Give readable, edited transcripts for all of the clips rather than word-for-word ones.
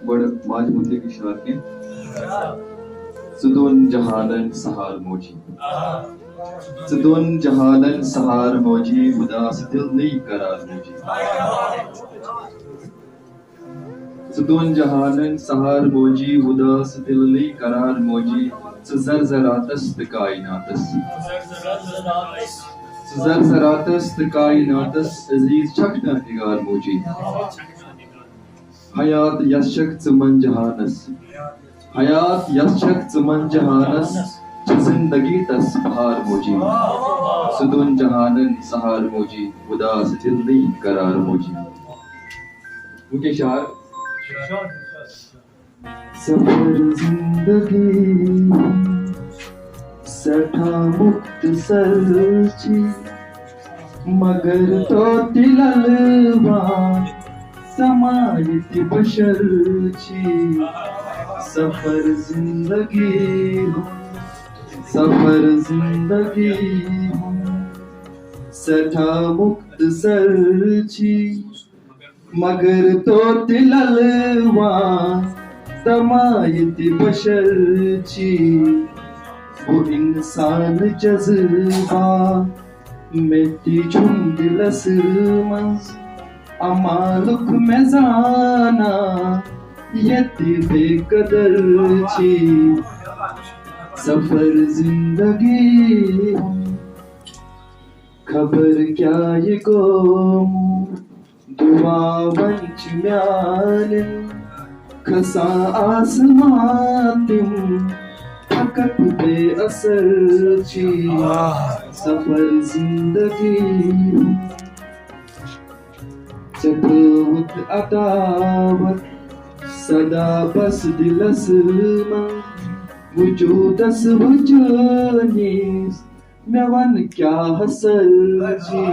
बड़ माज मुद्दे की शार के सुदोन जहानन सहार मोजी सुदोन जहानन सहार मोजी उदास दिल नहीं करार मोजी सुदोन जहानन सहार मोजी उदास दिल नहीं करार मोजी ज़रज़रातस कायनातस ज़रज़रातस कायनातस अजीज छकना निगार मोजी हयात यशक चमन जहानस हयात यशक चमन जहानस जिंदगी तस बहार मोजी सुदोन जहानन सहार मोजी उदास दिल नहीं करार मोजी। मुझे शार सफर जिंदगी सठा मुख्तसर छी मगर तो दिलवा समायत बशर छी सफर जिंदगी सठा मुख्तसर छी मगर तो दिलवा समायत बशर छी वो इंसान जज्बा मेटी झुंड लसमस अमालुक में जाना यति बेकदर छी सफर जिंदगी खबर क्या ये गोम दुआ वंच म्यान खसा आसमान तिम फकत बेअसर छी सफर जिंदगी चतुत अदावत सदा बस दिलस मन वजूदस वजनीस मेवन क्या हसल जी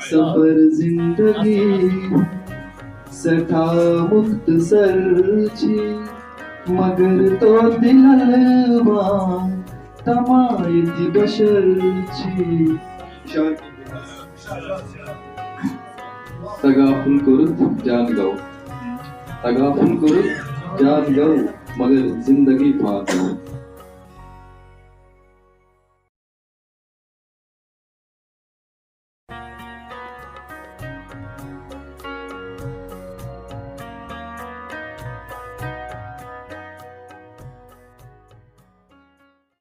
सफर जिंदगी सठा मुख्तसर छी मगर तो दिलवा तमायत बशर छी। तगाफुल कुरुत जान गौ तगाफुल कुरुत जान गौ मगर जिंदगी फात